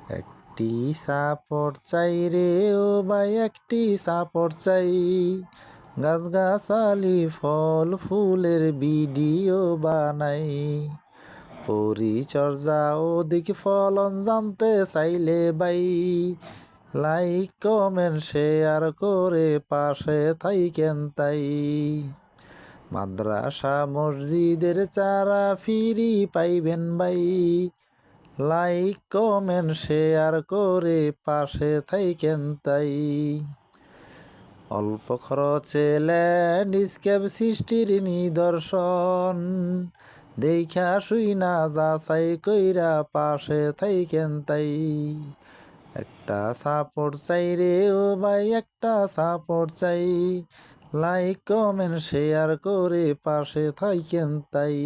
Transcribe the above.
একটি সাপোর্ট চাই রে ও ভাই, একটি সাপোর্ট চাই। গাছগাছালি ফল ফুলের ভিডিও বানাই। পরিচর্যা অধিক ফলন জানতে চাইলে ভাই, লাইক কমেন্ট শেয়ার করে পাশে থাইকেন তাই। মাদ্রাসা মসজিদের চারা ফিরি পাইবেন ভাই, লাইক কমেন্ট শেয়ার করে পাশে থাইকেন তাই। অল্প খরচে ল্যান্ডস্কেপ সৃষ্টির নিদর্শন, দেখা শুই না যাচাই কইরা পাশে থাইকেন তাই। একটা সাপোর্ট চাই রে ও ভাই, একটা সাপোর্ট চাই। লাইক কমেন্ট শেয়ার করে পাশে থাইকেন তাই।